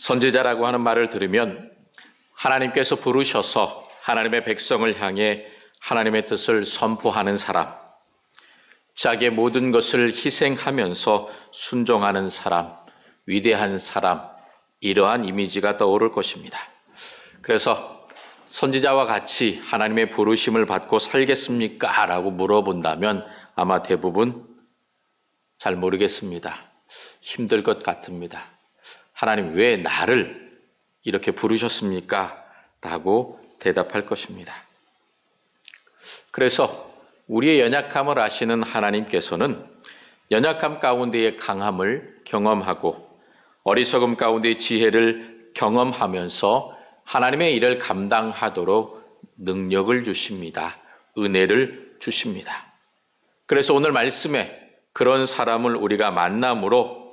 선지자라고 하는 말을 들으면 하나님께서 부르셔서 하나님의 백성을 향해 하나님의 뜻을 선포하는 사람, 자기의 모든 것을 희생하면서 순종하는 사람, 위대한 사람, 이러한 이미지가 떠오를 것입니다. 그래서 선지자와 같이 하나님의 부르심을 받고 살겠습니까? 라고 물어본다면 아마 대부분 잘 모르겠습니다. 힘들 것 같습니다. 하나님 왜 나를 이렇게 부르셨습니까? 라고 대답할 것입니다. 그래서 우리의 연약함을 아시는 하나님께서는 연약함 가운데의 강함을 경험하고 어리석음 가운데의 지혜를 경험하면서 하나님의 일을 감당하도록 능력을 주십니다. 은혜를 주십니다. 그래서 오늘 말씀에 그런 사람을 우리가 만남으로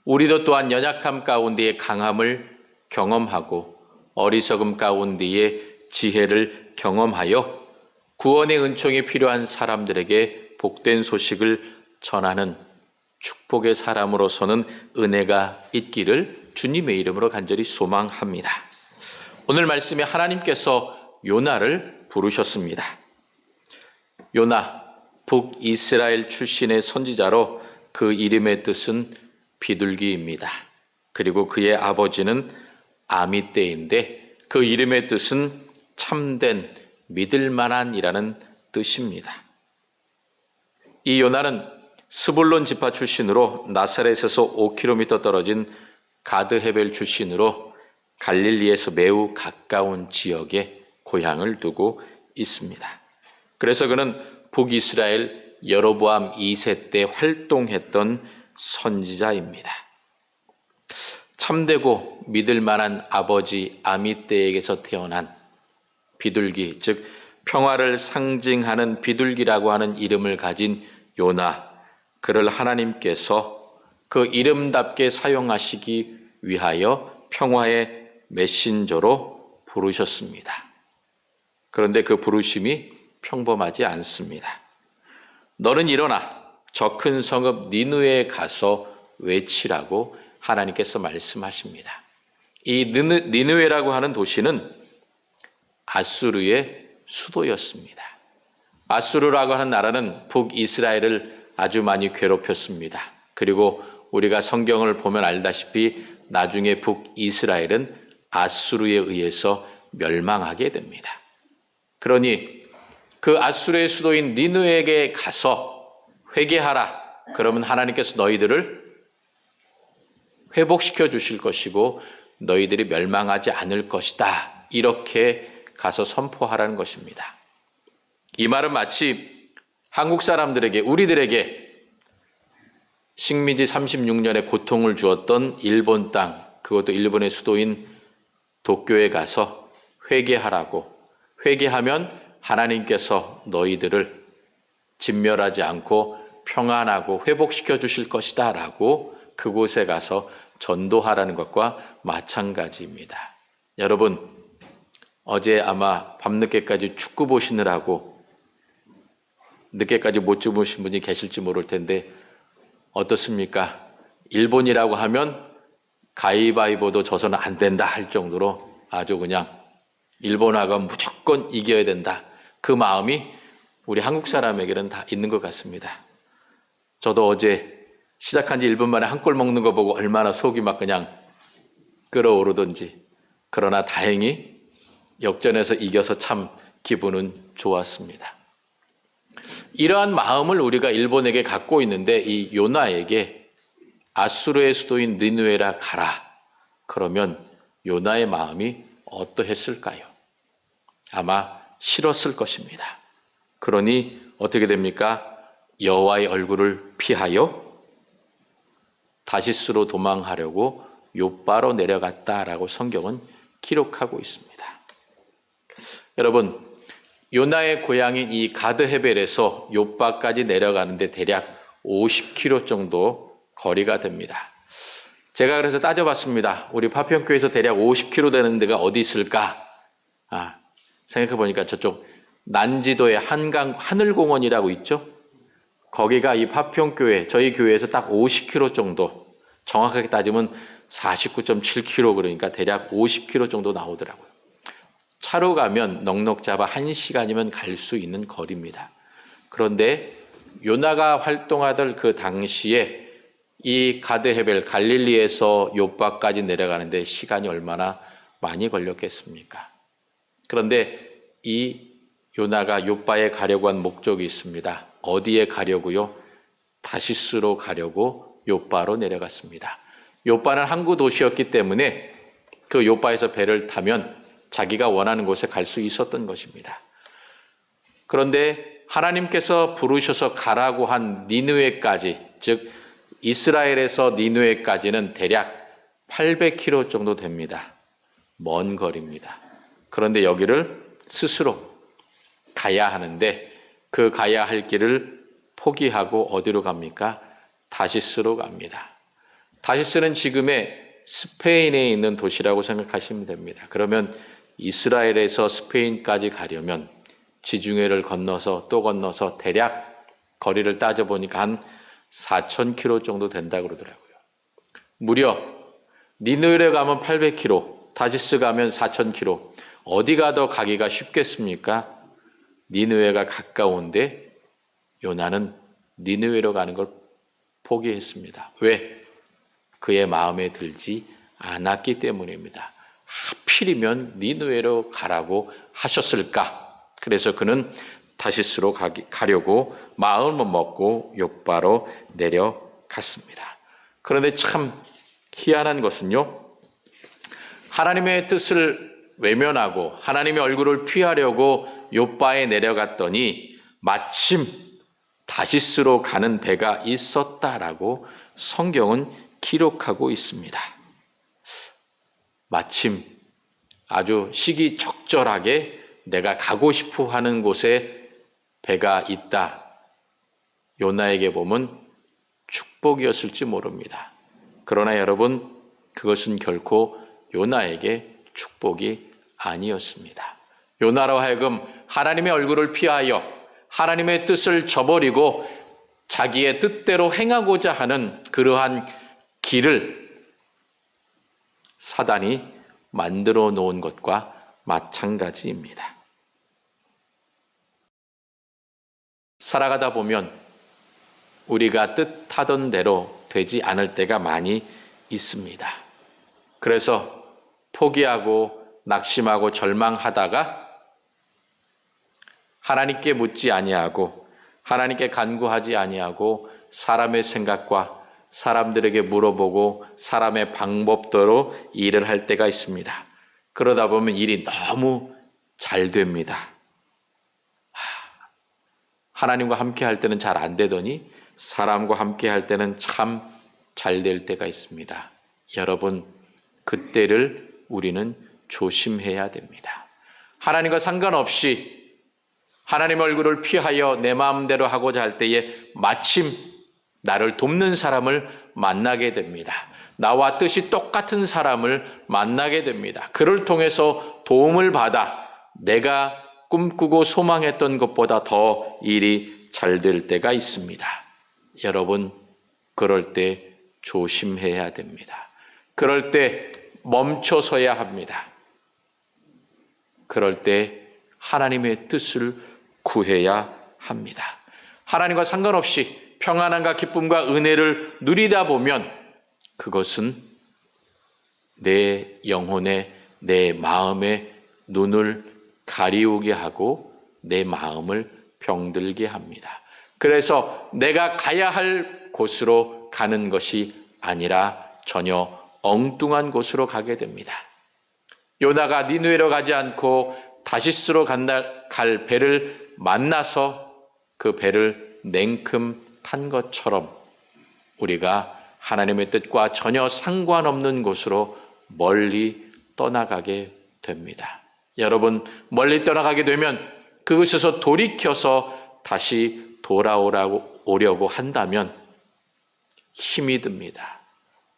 우리도 또한 연약함 가운데의 강함을 경험하고 어리석음 가운데의 지혜를 경험하여 구원의 은총이 필요한 사람들에게 복된 소식을 전하는 축복의 사람으로서는 은혜가 있기를 주님의 이름으로 간절히 소망합니다. 오늘 말씀에 하나님께서 요나를 부르셨습니다. 요나, 북이스라엘 출신의 선지자로 그 이름의 뜻은 비둘기입니다. 그리고 그의 아버지는 아미떼인데 그 이름의 뜻은 참된 믿을만한이라는 뜻입니다. 이 요나는 스불론 지파 출신으로 나사렛에서 5km 떨어진 가드헤벨 출신으로 갈릴리에서 매우 가까운 지역에 고향을 두고 있습니다. 그래서 그는 북이스라엘 여로보암 2세 때 활동했던 선지자입니다. 참되고 믿을 만한 아버지 아미떼에게서 태어난 비둘기, 즉 평화를 상징하는 비둘기라고 하는 이름을 가진 요나, 그를 하나님께서 그 이름답게 사용하시기 위하여 평화의 메신저로 부르셨습니다. 그런데 그 부르심이 평범하지 않습니다. 너는 일어나 저 큰 성읍 니느웨에 가서 외치라고 하나님께서 말씀하십니다. 이 니느웨라고 하는 도시는 아수르의 수도였습니다. 아수르라고 하는 나라는 북이스라엘을 아주 많이 괴롭혔습니다. 그리고 우리가 성경을 보면 알다시피 나중에 북이스라엘은 아수르에 의해서 멸망하게 됩니다. 그러니 그 아수르의 수도인 니느웨에게 가서 회개하라. 그러면 하나님께서 너희들을 회복시켜 주실 것이고 너희들이 멸망하지 않을 것이다. 이렇게 가서 선포하라는 것입니다. 이 말은 마치 한국 사람들에게, 우리들에게 식민지 36년의 고통을 주었던 일본 땅, 그것도 일본의 수도인 도쿄에 가서 회개하라고, 회개하면 하나님께서 너희들을 진멸하지 않고 평안하고 회복시켜 주실 것이다 라고 그곳에 가서 전도하라는 것과 마찬가지입니다. 여러분, 어제 아마 밤늦게까지 축구 보시느라고 늦게까지 못 주무신 분이 계실지 모를 텐데 어떻습니까? 일본이라고 하면 가위바위보도 져서는 안 된다 할 정도로 아주 그냥 일본하고 무조건 이겨야 된다. 그 마음이 우리 한국 사람에게는 다 있는 것 같습니다. 저도 어제 시작한 지 1분 만에 한 골 먹는 거 보고 얼마나 속이 막 그냥 끓어오르던지. 그러나 다행히 역전해서 이겨서 참 기분은 좋았습니다. 이러한 마음을 우리가 일본에게 갖고 있는데 이 요나에게 아수르의 수도인 니느웨라 가라. 그러면 요나의 마음이 어떠했을까요? 아마 싫었을 것입니다. 그러니 어떻게 됩니까? 여호와의 얼굴을 피하여 다시스로 도망하려고 욥바로 내려갔다라고 성경은 기록하고 있습니다. 여러분, 요나의 고향인 이 가드헤벨에서 욥바까지 내려가는데 대략 50km 정도 거리가 됩니다. 제가 그래서 따져봤습니다. 우리 파평교에서 대략 50km 되는 데가 어디 있을까? 생각해보니까 저쪽 난지도의 한강 하늘공원이라고 있죠? 거기가 이 파평교회, 저희 교회에서 딱 50km 정도, 정확하게 따지면 49.7km, 그러니까 대략 50km 정도 나오더라고요. 차로 가면 넉넉 잡아 1시간이면 갈 수 있는 거리입니다. 그런데 요나가 활동하던 그 당시에 이 가드헤벨 갈릴리에서 요바까지 내려가는데 시간이 얼마나 많이 걸렸겠습니까? 그런데 이 요나가 요바에 가려고 한 목적이 있습니다. 어디에 가려고요? 다시스로 가려고 요바로 내려갔습니다. 요바는 항구 도시였기 때문에 그 요바에서 배를 타면 자기가 원하는 곳에 갈 수 있었던 것입니다. 그런데 하나님께서 부르셔서 가라고 한 니느웨까지, 즉 이스라엘에서 니느웨까지는 대략 800km 정도 됩니다. 먼 거리입니다. 그런데 여기를 스스로 가야 하는데 그 가야 할 길을 포기하고 어디로 갑니까? 다시스로 갑니다. 다시스는 지금의 스페인에 있는 도시라고 생각하시면 됩니다. 그러면 이스라엘에서 스페인까지 가려면 지중해를 건너서 또 건너서 대략 거리를 따져보니까 한 4,000km 정도 된다고 그러더라고요. 무려 니느웨 가면 800km, 다시스 가면 4,000km. 어디가 더 가기가 쉽겠습니까? 니느웨가 가까운데 요나는 니느웨로 가는 걸 포기했습니다. 왜? 그의 마음에 들지 않았기 때문입니다. 하필이면 니느웨로 가라고 하셨을까? 그래서 그는 다시스로 가려고 마음을 먹고 요바로 내려갔습니다. 그런데 참 희한한 것은요, 하나님의 뜻을 외면하고 하나님의 얼굴을 피하려고 요바에 내려갔더니 마침 다시스로 가는 배가 있었다라고 성경은 기록하고 있습니다. 마침 아주 시기적절하게 내가 가고 싶어 하는 곳에 배가 있다. 요나에게 보면 축복이었을지 모릅니다. 그러나 여러분, 그것은 결코 요나에게 축복이 아니었습니다. 요나로 하여금 하나님의 얼굴을 피하여 하나님의 뜻을 저버리고 자기의 뜻대로 행하고자 하는 그러한 길을 사단이 만들어 놓은 것과 마찬가지입니다. 살아가다 보면 우리가 뜻하던 대로 되지 않을 때가 많이 있습니다. 그래서 포기하고 낙심하고 절망하다가 하나님께 묻지 아니하고 하나님께 간구하지 아니하고 사람의 생각과 사람들에게 물어보고 사람의 방법대로 일을 할 때가 있습니다. 그러다 보면 일이 너무 잘 됩니다. 하나님과 함께 할 때는 잘 안 되더니 사람과 함께 할 때는 참 잘 될 때가 있습니다. 여러분, 그때를 우리는 조심해야 됩니다. 하나님과 상관없이 하나님 얼굴을 피하여 내 마음대로 하고자 할 때에 마침 나를 돕는 사람을 만나게 됩니다. 나와 뜻이 똑같은 사람을 만나게 됩니다. 그를 통해서 도움을 받아 내가 꿈꾸고 소망했던 것보다 더 일이 잘 될 때가 있습니다. 여러분, 그럴 때 조심해야 됩니다. 그럴 때 멈춰서야 합니다. 그럴 때 하나님의 뜻을 구해야 합니다. 하나님과 상관없이 평안함과 기쁨과 은혜를 누리다 보면 그것은 내 영혼에, 내 마음에 눈을 가리우게 하고 내 마음을 병들게 합니다. 그래서 내가 가야 할 곳으로 가는 것이 아니라 전혀 엉뚱한 곳으로 가게 됩니다. 요나가 니느웨로 가지 않고 다시스로 갈 배를 만나서 그 배를 냉큼 탄 것처럼 우리가 하나님의 뜻과 전혀 상관없는 곳으로 멀리 떠나가게 됩니다. 여러분, 멀리 떠나가게 되면 그곳에서 돌이켜서 다시 돌아오려고 한다면 힘이 듭니다.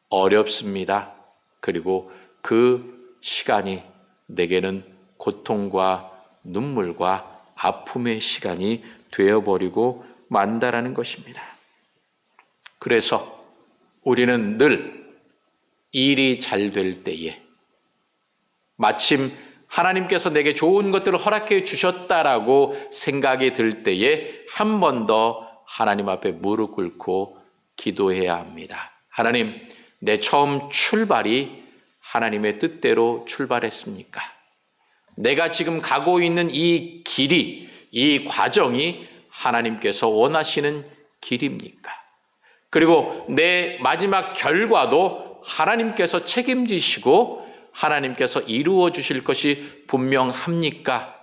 어렵습니다. 그리고 그 시간이 내게는 고통과 눈물과 아픔의 시간이 되어버리고 만다라는 것입니다. 그래서 우리는 늘 일이 잘 될 때에, 마침 하나님께서 내게 좋은 것들을 허락해 주셨다라고 생각이 들 때에 한 번 더 하나님 앞에 무릎 꿇고 기도해야 합니다. 하나님, 내 처음 출발이 하나님의 뜻대로 출발했습니까? 내가 지금 가고 있는 이 길이, 이 과정이 하나님께서 원하시는 길입니까? 그리고 내 마지막 결과도 하나님께서 책임지시고 하나님께서 이루어 주실 것이 분명합니까?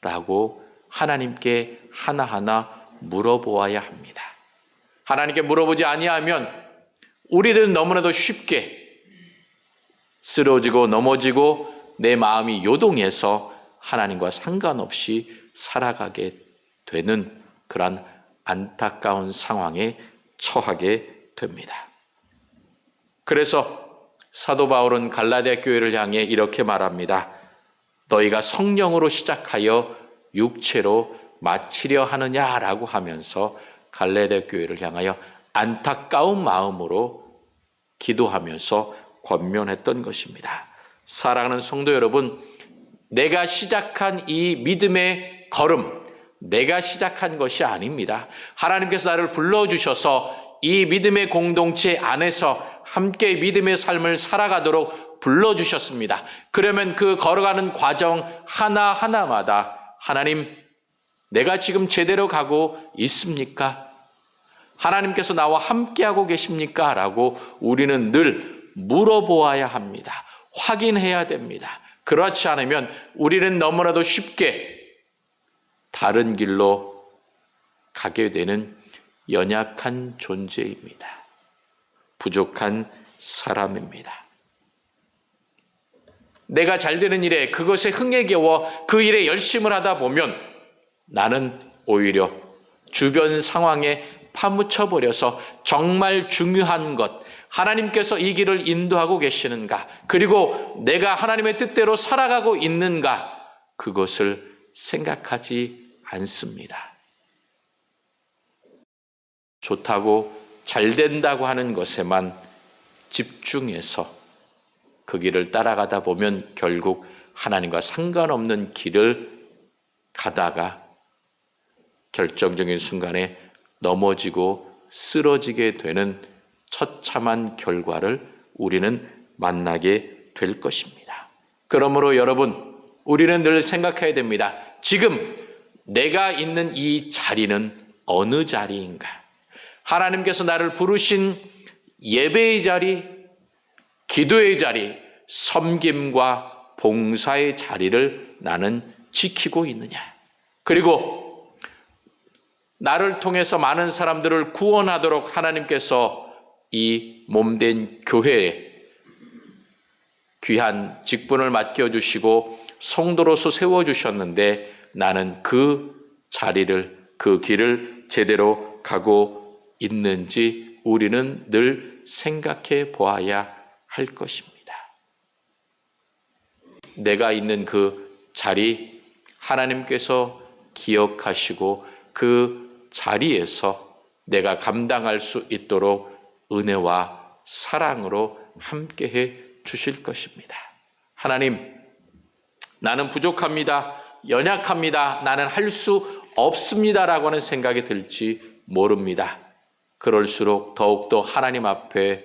라고 하나님께 하나하나 물어보아야 합니다. 하나님께 물어보지 아니하면 우리들은 너무나도 쉽게 쓰러지고 넘어지고 내 마음이 요동해서 하나님과 상관없이 살아가게 되는 그런 안타까운 상황에 처하게 됩니다. 그래서 사도 바울은 갈라디아 교회를 향해 이렇게 말합니다. 너희가 성령으로 시작하여 육체로 마치려 하느냐라고 하면서 갈라디아 교회를 향하여 안타까운 마음으로 기도하면서 권면했던 것입니다. 사랑하는 성도 여러분, 내가 시작한 이 믿음의 걸음, 내가 시작한 것이 아닙니다. 하나님께서 나를 불러주셔서 이 믿음의 공동체 안에서 함께 믿음의 삶을 살아가도록 불러주셨습니다. 그러면 그 걸어가는 과정 하나하나마다 하나님, 내가 지금 제대로 가고 있습니까? 하나님께서 나와 함께하고 계십니까? 라고 우리는 늘 물어보아야 합니다. 확인해야 됩니다. 그렇지 않으면 우리는 너무나도 쉽게 다른 길로 가게 되는 연약한 존재입니다. 부족한 사람입니다. 내가 잘 되는 일에 그것에 흥에 겨워 그 일에 열심을 하다 보면 나는 오히려 주변 상황에 파묻혀버려서 정말 중요한 것, 하나님께서 이 길을 인도하고 계시는가, 그리고 내가 하나님의 뜻대로 살아가고 있는가, 그것을 생각하지 않습니다. 좋다고 잘 된다고 하는 것에만 집중해서 그 길을 따라가다 보면 결국 하나님과 상관없는 길을 가다가 결정적인 순간에 넘어지고 쓰러지게 되는 처참한 결과를 우리는 만나게 될 것입니다. 그러므로 여러분, 우리는 늘 생각해야 됩니다. 지금 내가 있는 이 자리는 어느 자리인가? 하나님께서 나를 부르신 예배의 자리, 기도의 자리, 섬김과 봉사의 자리를 나는 지키고 있느냐? 그리고 나를 통해서 많은 사람들을 구원하도록 하나님께서 이 몸된 교회에 귀한 직분을 맡겨주시고 성도로서 세워주셨는데 나는 그 자리를, 그 길을 제대로 가고 있는지 우리는 늘 생각해 보아야 할 것입니다. 내가 있는 그 자리 하나님께서 기억하시고 그 자리에서 내가 감당할 수 있도록 은혜와 사랑으로 함께해 주실 것입니다. 하나님, 나는 부족합니다. 연약합니다. 나는 할 수 없습니다라고 하는 생각이 들지 모릅니다. 그럴수록 더욱더 하나님 앞에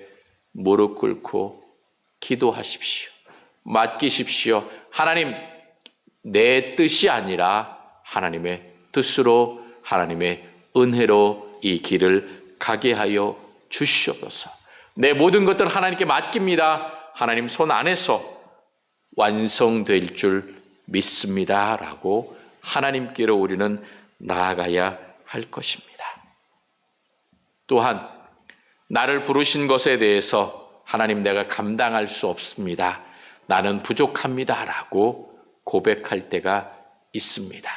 무릎 꿇고 기도하십시오. 맡기십시오. 하나님, 내 뜻이 아니라 하나님의 뜻으로, 하나님의 은혜로 이 길을 가게 하여 주시옵소서. 내 모든 것들 하나님께 맡깁니다. 하나님 손 안에서 완성될 줄 믿습니다. 라고 하나님께로 우리는 나아가야 할 것입니다. 또한 나를 부르신 것에 대해서 하나님, 내가 감당할 수 없습니다. 나는 부족합니다. 라고 고백할 때가 있습니다.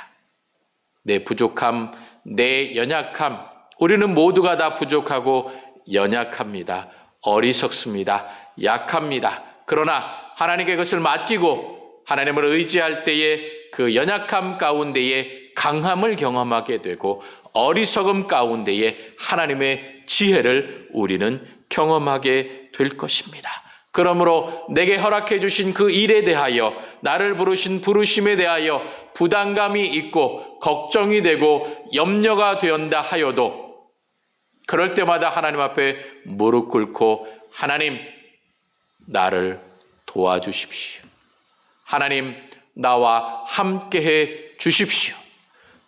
내 부족함, 내 연약함, 우리는 모두가 다 부족하고 연약합니다. 어리석습니다. 약합니다. 그러나 하나님께 그것을 맡기고 하나님을 의지할 때에 그 연약함 가운데에 강함을 경험하게 되고 어리석음 가운데에 하나님의 지혜를 우리는 경험하게 될 것입니다. 그러므로 내게 허락해 주신 그 일에 대하여, 나를 부르신 부르심에 대하여 부담감이 있고 걱정이 되고 염려가 되었다 하여도 그럴 때마다 하나님 앞에 무릎 꿇고 하나님, 나를 도와주십시오. 하나님, 나와 함께해 주십시오.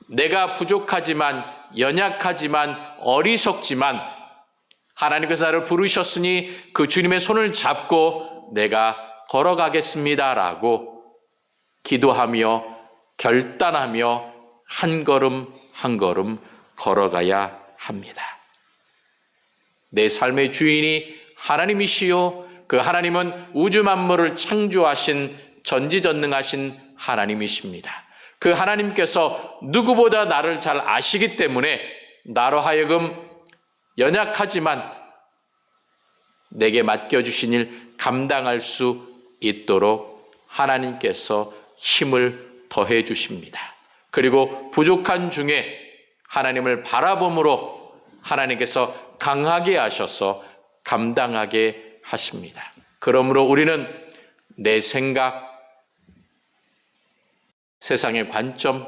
내가 부족하지만, 연약하지만, 어리석지만 하나님께서 나를 부르셨으니 그 주님의 손을 잡고 내가 걸어가겠습니다라고 기도하며 결단하며 한 걸음 한 걸음 걸어가야 합니다. 내 삶의 주인이 하나님이시요, 그 하나님은 우주 만물을 창조하신 전지전능하신 하나님이십니다. 그 하나님께서 누구보다 나를 잘 아시기 때문에 나로 하여금 연약하지만 내게 맡겨주신 일 감당할 수 있도록 하나님께서 힘을 더해 주십니다. 그리고 부족한 중에 하나님을 바라봄으로 하나님께서 강하게 하셔서 감당하게 하십니다. 그러므로 우리는 내 생각, 세상의 관점,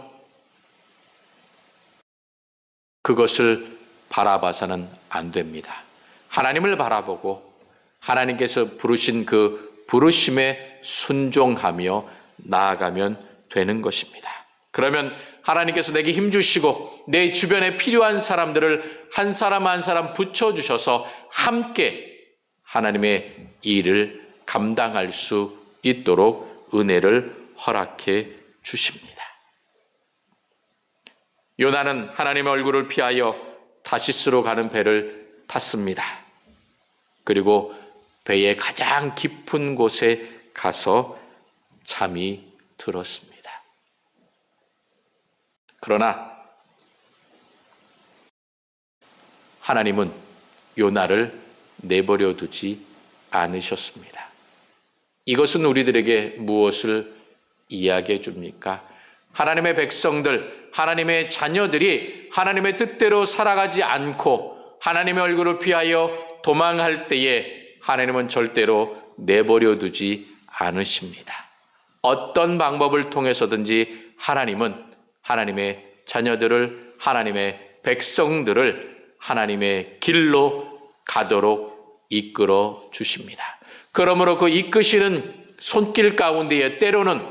그것을 바라봐서는 안 됩니다. 하나님을 바라보고 하나님께서 부르신 그 부르심에 순종하며 나아가면 되는 것입니다. 그러면 하나님께서 내게 힘주시고 내 주변에 필요한 사람들을 한 사람 한 사람 붙여주셔서 함께 하나님의 일을 감당할 수 있도록 은혜를 허락해 주십니다. 요나는 하나님의 얼굴을 피하여 다시스로 가는 배를 탔습니다. 그리고 배의 가장 깊은 곳에 가서 잠이 들었습니다. 그러나 하나님은 요나를 내버려 두지 않으셨습니다. 이것은 우리들에게 무엇을 이야기해 줍니까? 하나님의 백성들, 하나님의 자녀들이 하나님의 뜻대로 살아가지 않고 하나님의 얼굴을 피하여 도망할 때에 하나님은 절대로 내버려 두지 않으십니다. 어떤 방법을 통해서든지 하나님은 하나님의 자녀들을, 하나님의 백성들을 하나님의 길로 가도록 이끌어 주십니다. 그러므로 그 이끄시는 손길 가운데에 때로는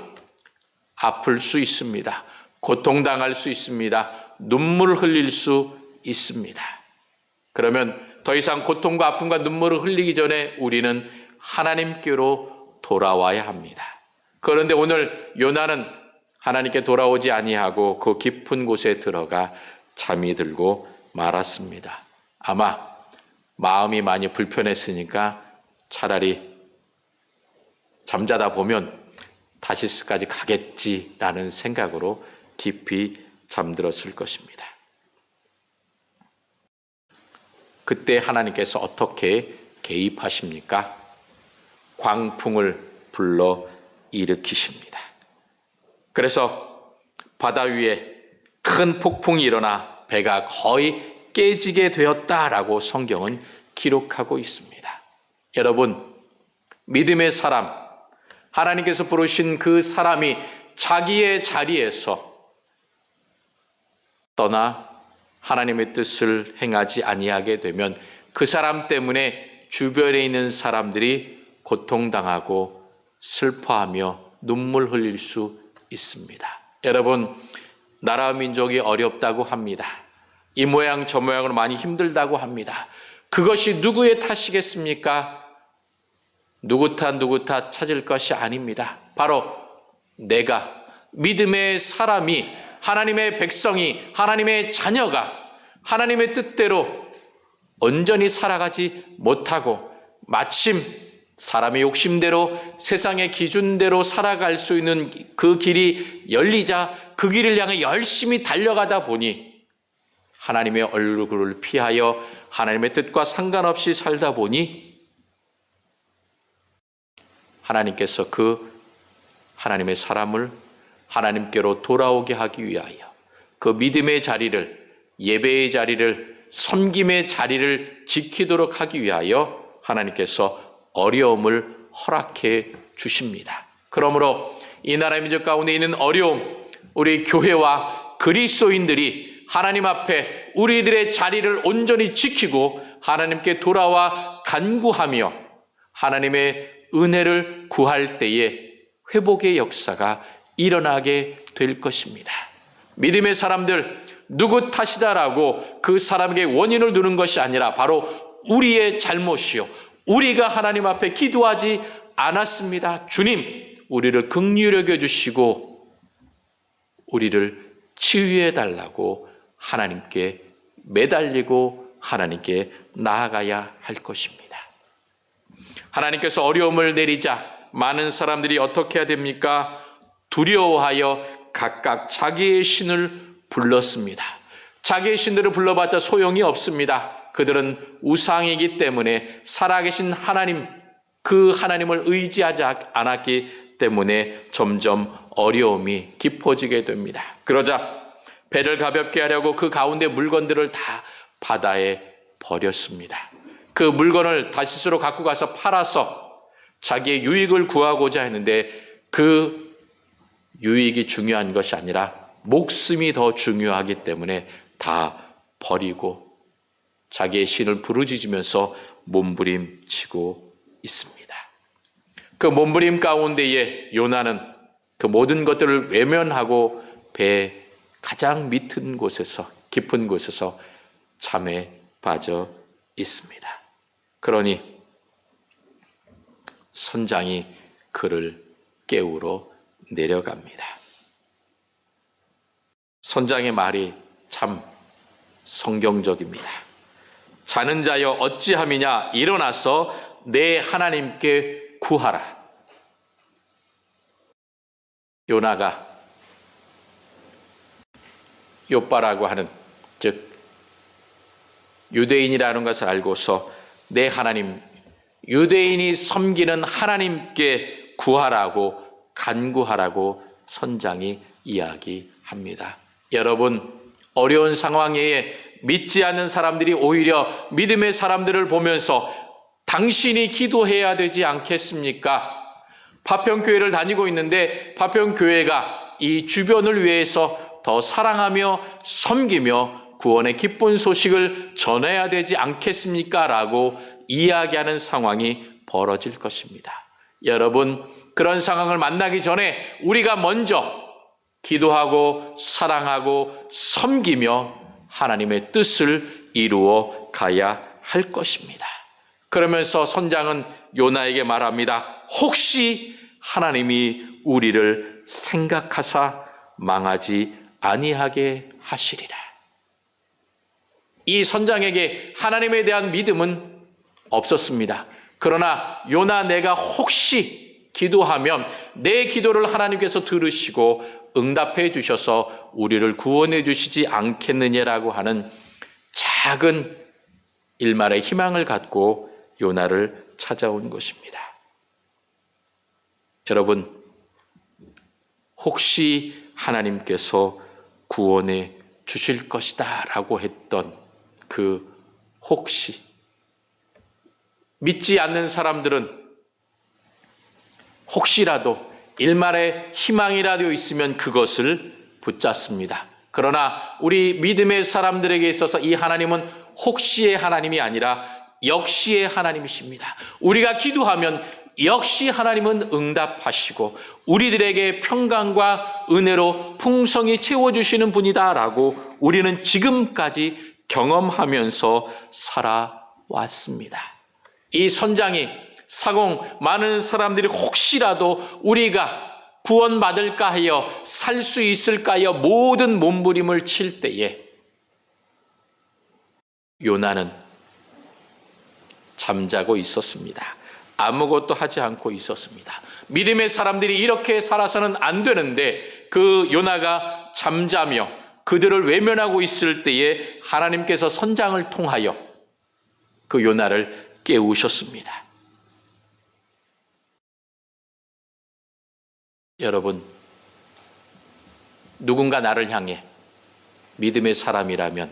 아플 수 있습니다. 고통당할 수 있습니다. 눈물 흘릴 수 있습니다. 그러면 더 이상 고통과 아픔과 눈물을 흘리기 전에 우리는 하나님께로 돌아와야 합니다. 그런데 오늘 요나는 하나님께 돌아오지 아니하고 그 깊은 곳에 들어가 잠이 들고 말았습니다. 아마 마음이 많이 불편했으니까 차라리 잠자다 보면 다시스까지 가겠지라는 생각으로 깊이 잠들었을 것입니다. 그때 하나님께서 어떻게 개입하십니까? 광풍을 불러 일으키십니다. 그래서 바다 위에 큰 폭풍이 일어나 배가 거의 깨지게 되었다라고 성경은 기록하고 있습니다. 여러분, 믿음의 사람, 하나님께서 부르신 그 사람이 자기의 자리에서 떠나 하나님의 뜻을 행하지 아니하게 되면 그 사람 때문에 주변에 있는 사람들이 고통당하고 슬퍼하며 눈물 흘릴 수 있습니다. 여러분, 나라 민족이 어렵다고 합니다. 이 모양 저 모양으로 많이 힘들다고 합니다. 그것이 누구의 탓이겠습니까? 누구 탓 찾을 것이 아닙니다. 바로 내가, 믿음의 사람이, 하나님의 백성이, 하나님의 자녀가 하나님의 뜻대로 온전히 살아가지 못하고 마침 사람의 욕심대로 세상의 기준대로 살아갈 수 있는 그 길이 열리자 그 길을 향해 열심히 달려가다 보니 하나님의 얼굴을 피하여 하나님의 뜻과 상관없이 살다 보니 하나님께서 그 하나님의 사람을 하나님께로 돌아오게 하기 위하여 그 믿음의 자리를, 예배의 자리를, 섬김의 자리를 지키도록 하기 위하여 하나님께서 어려움을 허락해 주십니다. 그러므로 이 나라 민족 가운데 있는 어려움, 우리 교회와 그리스도인들이 하나님 앞에 우리들의 자리를 온전히 지키고 하나님께 돌아와 간구하며 하나님의 은혜를 구할 때에 회복의 역사가 일어나게 될 것입니다. 믿음의 사람들, 누구 탓이다라고 그 사람에게 원인을 두는 것이 아니라 바로 우리의 잘못이요, 우리가 하나님 앞에 기도하지 않았습니다. 주님, 우리를 긍휼히 여겨주시고 우리를 치유해달라고 하나님께 매달리고 하나님께 나아가야 할 것입니다. 하나님께서 어려움을 내리자 많은 사람들이 어떻게 해야 됩니까? 두려워하여 각각 자기의 신을 불렀습니다. 자기의 신들을 불러봤자 소용이 없습니다. 그들은 우상이기 때문에 살아계신 하나님, 그 하나님을 의지하지 않았기 때문에 점점 어려움이 깊어지게 됩니다. 그러자 배를 가볍게 하려고 그 가운데 물건들을 다 바다에 버렸습니다. 그 물건을 다시스로 갖고 가서 팔아서 자기의 유익을 구하고자 했는데 그 유익이 중요한 것이 아니라 목숨이 더 중요하기 때문에 다 버리고 자기의 신을 부르짖으면서 몸부림치고 있습니다. 그 몸부림 가운데에 요나는 그 모든 것들을 외면하고 배 가장 밑은 곳에서, 깊은 곳에서 잠에 빠져 있습니다. 그러니 선장이 그를 깨우러 내려갑니다. 선장의 말이 참 성경적입니다. 자는 자여 어찌함이냐, 일어나서 내 하나님께 구하라. 요나가 욥바라고 하는, 즉 유대인이라는 것을 알고서 내 하나님, 유대인이 섬기는 하나님께 구하라고, 간구하라고 선장이 이야기합니다. 여러분, 어려운 상황에 믿지 않는 사람들이 오히려 믿음의 사람들을 보면서 당신이 기도해야 되지 않겠습니까? 파평교회를 다니고 있는데 파평교회가 이 주변을 위해서 더 사랑하며 섬기며 구원의 기쁜 소식을 전해야 되지 않겠습니까? 라고 이야기하는 상황이 벌어질 것입니다. 여러분, 그런 상황을 만나기 전에 우리가 먼저 기도하고 사랑하고 섬기며 하나님의 뜻을 이루어 가야 할 것입니다. 그러면서 선장은 요나에게 말합니다. 혹시 하나님이 우리를 생각하사 망하지 아니하게 하시리라. 이 선장에게 하나님에 대한 믿음은 없었습니다. 그러나 요나, 내가 혹시 기도하면 내 기도를 하나님께서 들으시고 응답해 주셔서 우리를 구원해 주시지 않겠느냐라고 하는 작은 일말의 희망을 갖고 요나를 찾아온 것입니다. 여러분, 혹시 하나님께서 구원해 주실 것이다 라고 했던 그 혹시, 믿지 않는 사람들은 혹시라도 일말의 희망이라도 있으면 그것을 붙잡습니다. 그러나 우리 믿음의 사람들에게 있어서 이 하나님은 혹시의 하나님이 아니라 역시의 하나님이십니다. 우리가 기도하면 역시 하나님은 응답하시고 우리들에게 평강과 은혜로 풍성히 채워주시는 분이다라고 우리는 지금까지 경험하면서 살아왔습니다. 이 선장이 사공, 많은 사람들이 혹시라도 우리가 구원받을까 하여, 살 수 있을까 하여 모든 몸부림을 칠 때에 요나는 잠자고 있었습니다. 아무것도 하지 않고 있었습니다. 믿음의 사람들이 이렇게 살아서는 안 되는데 그 요나가 잠자며 그들을 외면하고 있을 때에 하나님께서 선장을 통하여 그 요나를 깨우셨습니다. 여러분, 누군가 나를 향해 믿음의 사람이라면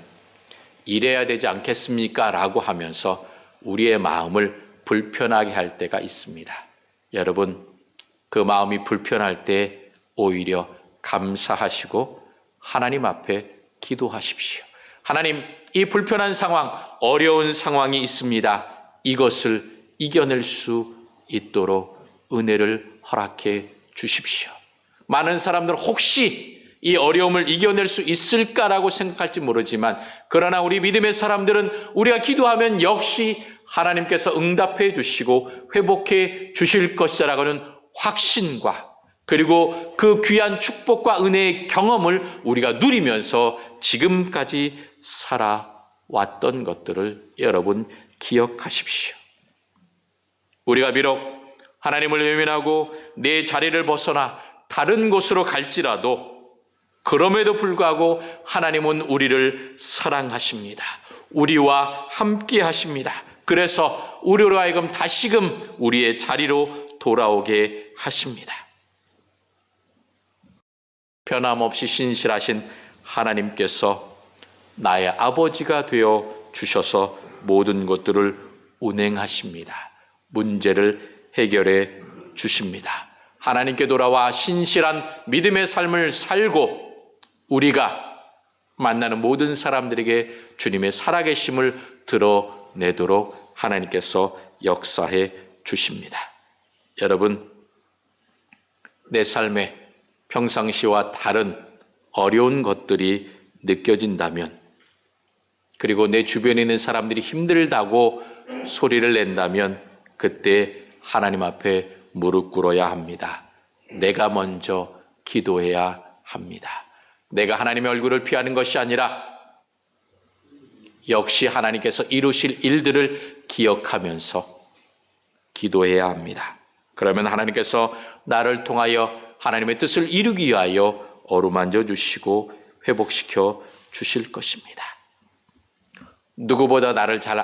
이래야 되지 않겠습니까? 라고 하면서 우리의 마음을 불편하게 할 때가 있습니다. 여러분, 그 마음이 불편할 때 오히려 감사하시고 하나님 앞에 기도하십시오. 하나님, 이 불편한 상황, 어려운 상황이 있습니다. 이것을 이겨낼 수 있도록 은혜를 허락해 주십시오. 많은 사람들은 혹시 이 어려움을 이겨낼 수 있을까라고 생각할지 모르지만, 그러나 우리 믿음의 사람들은 우리가 기도하면 역시 하나님께서 응답해 주시고 회복해 주실 것이라고는 확신과, 그리고 그 귀한 축복과 은혜의 경험을 우리가 누리면서 지금까지 살아왔던 것들을 여러분 기억하십시오. 우리가 비록 하나님을 외면하고 내 자리를 벗어나 다른 곳으로 갈지라도, 그럼에도 불구하고 하나님은 우리를 사랑하십니다. 우리와 함께 하십니다. 그래서 우리로 하여금 다시금 우리의 자리로 돌아오게 하십니다. 변함없이 신실하신 하나님께서 나의 아버지가 되어 주셔서 모든 것들을 운행하십니다. 문제를 해결해 주십니다. 하나님께 돌아와 신실한 믿음의 삶을 살고 우리가 만나는 모든 사람들에게 주님의 살아계심을 드러내도록 하나님께서 역사해 주십니다. 여러분, 내 삶에 평상시와 다른 어려운 것들이 느껴진다면, 그리고 내 주변에 있는 사람들이 힘들다고 소리를 낸다면, 그때 하나님 앞에 무릎 꿇어야 합니다. 내가 먼저 기도해야 합니다. 내가 하나님의 얼굴을 피하는 것이 아니라 역시 하나님께서 이루실 일들을 기억하면서 기도해야 합니다. 그러면 하나님께서 나를 통하여 하나님의 뜻을 이루기 위하여 어루만져 주시고 회복시켜 주실 것입니다. 누구보다 나를 잘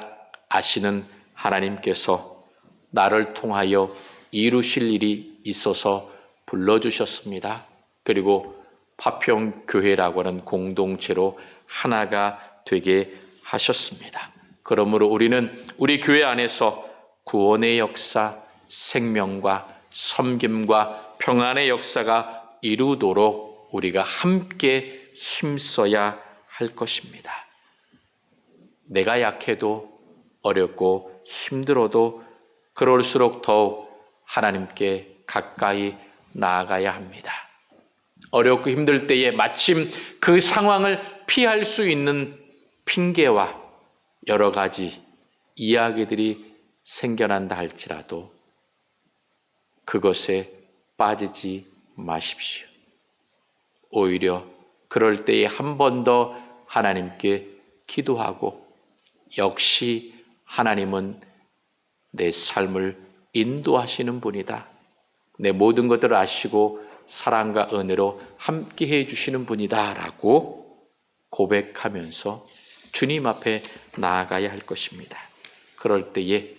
아시는 하나님께서 나를 통하여 이루실 일이 있어서 불러주셨습니다. 그리고 파평교회라고 하는 공동체로 하나가 되게 하셨습니다. 그러므로 우리는 우리 교회 안에서 구원의 역사, 생명과 섬김과 평안의 역사가 이루도록 우리가 함께 힘써야 할 것입니다. 내가 약해도 어렵고 힘들어도 그럴수록 더욱 하나님께 가까이 나아가야 합니다. 어렵고 힘들 때에 마침 그 상황을 피할 수 있는 핑계와 여러 가지 이야기들이 생겨난다 할지라도 그것에 빠지지 마십시오. 오히려 그럴 때에 한 번 더 하나님께 기도하고, 역시 하나님은 내 삶을 인도하시는 분이다. 내 모든 것들을 아시고 사랑과 은혜로 함께 해주시는 분이다 라고 고백하면서 주님 앞에 나아가야 할 것입니다. 그럴 때에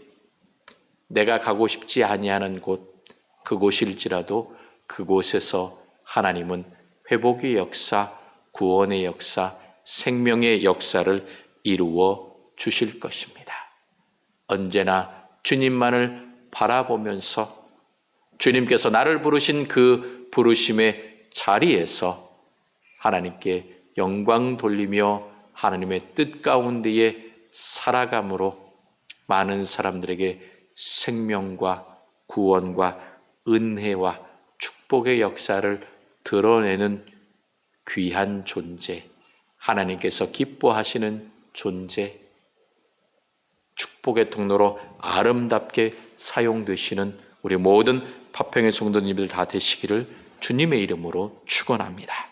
내가 가고 싶지 아니하는 곳, 그곳일지라도 그곳에서 하나님은 회복의 역사, 구원의 역사, 생명의 역사를 이루어 주실 것입니다. 언제나 주님만을 바라보면서 주님께서 나를 부르신 그 부르심의 자리에서 하나님께 영광 돌리며 하나님의 뜻 가운데에 살아감으로 많은 사람들에게 생명과 구원과 은혜와 축복의 역사를 드러내는 귀한 존재, 하나님께서 기뻐하시는 존재, 축복의 통로로 아름답게 사용되시는 우리 모든 파평의 성도님들 다 되시기를 주님의 이름으로 축원합니다.